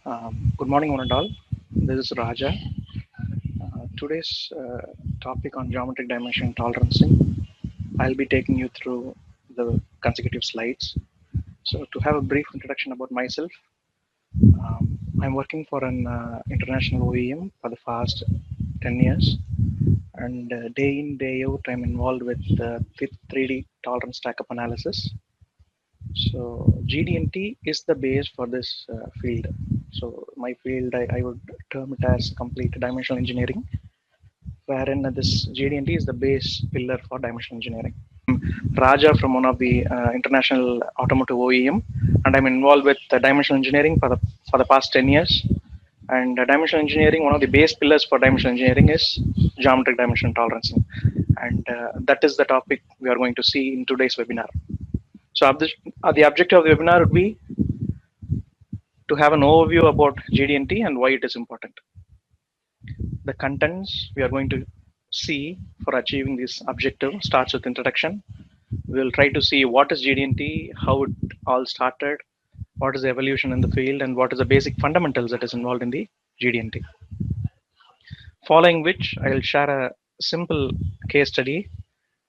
Good morning, one and all. This is Raja. Today's topic on geometric dimension tolerancing. I'll be taking you through the consecutive slides. So, to have a brief introduction about myself, I'm working for an international OEM for the past 10 years, and day in, day out, I'm involved with 3D tolerance stack-up analysis. So GD&T is the base for this field. So my field, I would term it as complete dimensional engineering, wherein this GD&T is the base pillar for dimensional engineering. Raja from one of the international automotive OEM, and I'm involved with dimensional engineering for the past 10 years. And dimensional engineering, one of the base pillars for dimensional engineering is geometric dimension tolerancing, and that is the topic we are going to see in today's webinar. So the objective of the webinar would be to have an overview about GD&T and why it is important. The contents we are going to see for achieving this objective starts with introduction. We'll try to see what is GD&T, how it all started, what is the evolution in the field, and what is the basic fundamentals that is involved in the GD&T. Following which, I will share a simple case study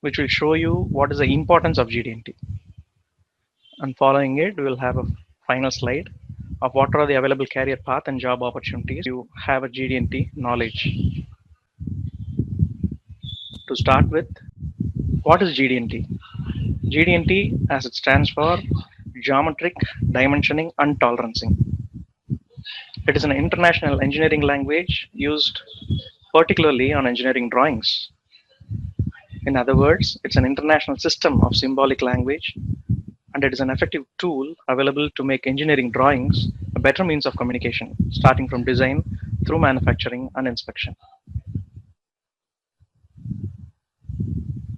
which will show you what is the importance of GD&T. And following it, we will have a final slide of what are the available career path and job opportunities you have a GD&T knowledge. To start with, what is GD&T? GD&T, as it stands for Geometric Dimensioning and Tolerancing. It is an international engineering language used particularly on engineering drawings. In other words, it's an international system of symbolic language, and it is an effective tool available to make engineering drawings a better means of communication, starting from design through manufacturing and inspection.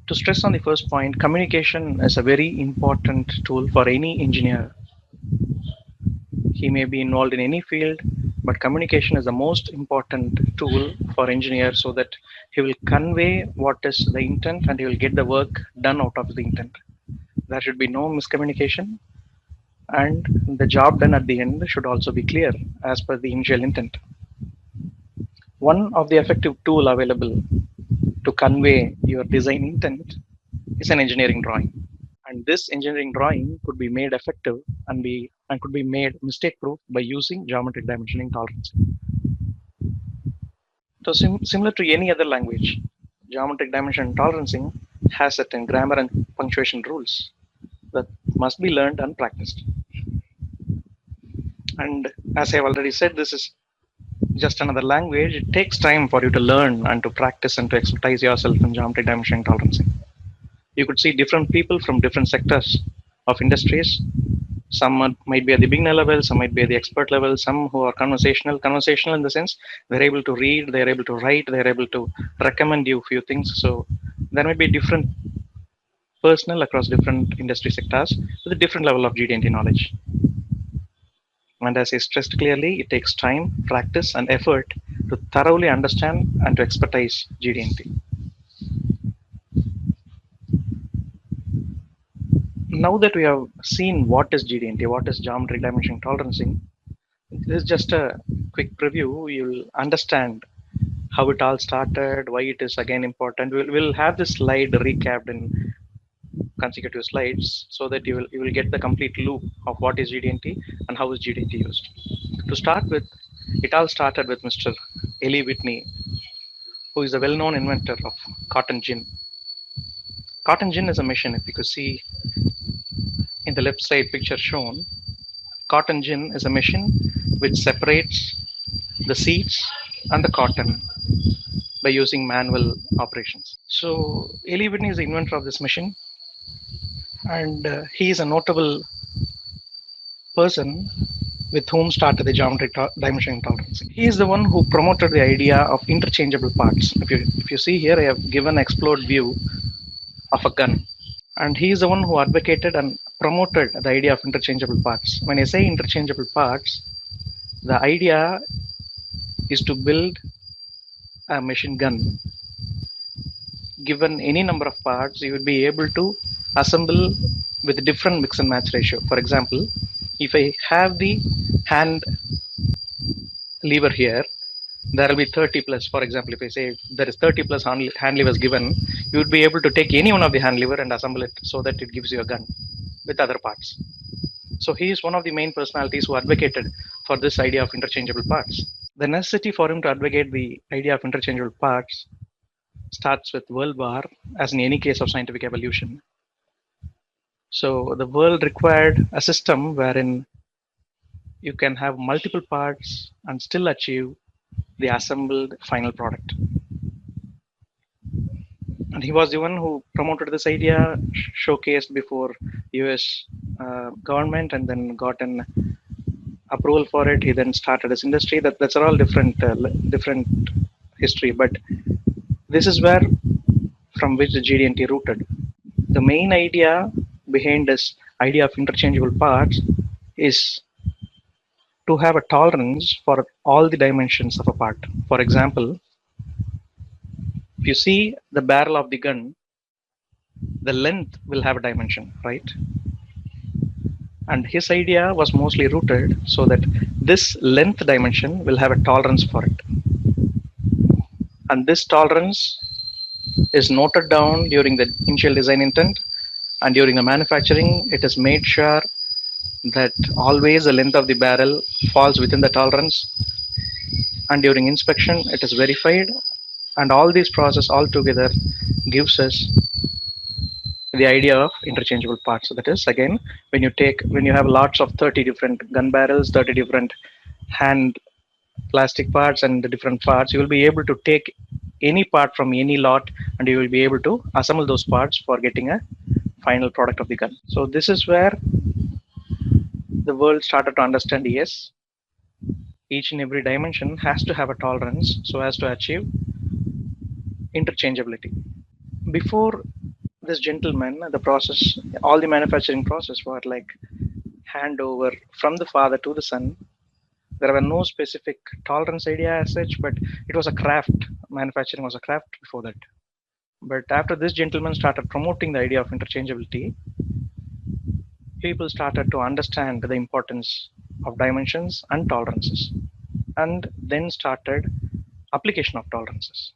To stress on the first point, communication is a very important tool for any engineer. He may be involved in any field, but communication is the most important tool for engineers so that he will convey what is the intent and he will get the work done out of the intent. There should be no miscommunication, and the job done at the end should also be clear as per the initial intent. One of the effective tool available to convey your design intent is an engineering drawing, and this engineering drawing could be made effective and could be made mistake proof by using geometric dimensioning tolerance. So similar to any other language, geometric dimension tolerancing has certain grammar and punctuation rules that must be learned and practiced. And as I have already said, this is just another language. It takes time for you to learn and to practice and to expertise yourself in geometric dimension tolerancing. You could see different people from different sectors of industries. Some might be at the beginner level, some might be at the expert level, some who are conversational in the sense they're able to read, they're able to write, they're able to recommend you a few things. So there may be different personnel across different industry sectors with a different level of GD&T knowledge. And as I stressed clearly, it takes time, practice, and effort to thoroughly understand and to expertise GD&T. Now that we have seen what is GD&T, what is geometric dimension tolerancing, this is just a quick preview. You'll understand how it all started, why it is again important. We'll have this slide recapped in consecutive slides so that you will get the complete loop of what is GD&T and how is GD&T used. To start with, it all started with Mr. Eli Whitney, who is a well-known inventor of cotton gin. Cotton gin is a machine. If you could see in the left side picture shown, cotton gin is a machine which separates the seeds and the cotton by using manual operations. So Eli Whitney is the inventor of this machine, and he is a notable person with whom started the geometric dimension tolerancing. He is the one who promoted the idea of interchangeable parts. If you see here, I have given an explode view of a gun. And he is the one who advocated and promoted the idea of interchangeable parts. When I say interchangeable parts, the idea is to build a machine gun. Given any number of parts, you would be able to assemble with different mix and match ratio. For example, if I have the hand lever here, there will be 30 plus. For example, if I say there is 30 plus hand levers given, you would be able to take any one of the hand lever and assemble it so that it gives you a gun with other parts. So he is one of the main personalities who advocated for this idea of interchangeable parts. The necessity for him to advocate the idea of interchangeable parts starts with World War, as in any case of scientific evolution. So the world required a system wherein you can have multiple parts and still achieve the assembled final product. And he was the one who promoted this idea, showcased before US government, and then got an approval for it. He then started his industry. That's all different history, but this is where from which the GD&T rooted. The main idea behind this idea of interchangeable parts is to have a tolerance for all the dimensions of a part. For example, if you see the barrel of the gun, the length will have a dimension, right? And his idea was mostly rooted so that this length dimension will have a tolerance for it. And this tolerance is noted down during the initial design intent, and during the manufacturing, it is made sure that always the length of the barrel falls within the tolerance, and during inspection, it is verified, and all these process all together gives us the idea of interchangeable parts. So that is, again, when you have lots of 30 different gun barrels, 30 different hand plastic parts and the different parts, you will be able to take any part from any lot and you will be able to assemble those parts for getting a final product of the gun. So this is where the world started to understand, yes, each and every dimension has to have a tolerance so as to achieve interchangeability. Before this gentleman, the process, all the manufacturing process were like handover from the father to the son. There were no specific tolerance idea as such, but it was a craft. Manufacturing was a craft before that. But after this gentleman started promoting the idea of interchangeability, people started to understand the importance of dimensions and tolerances, and then started application of tolerances.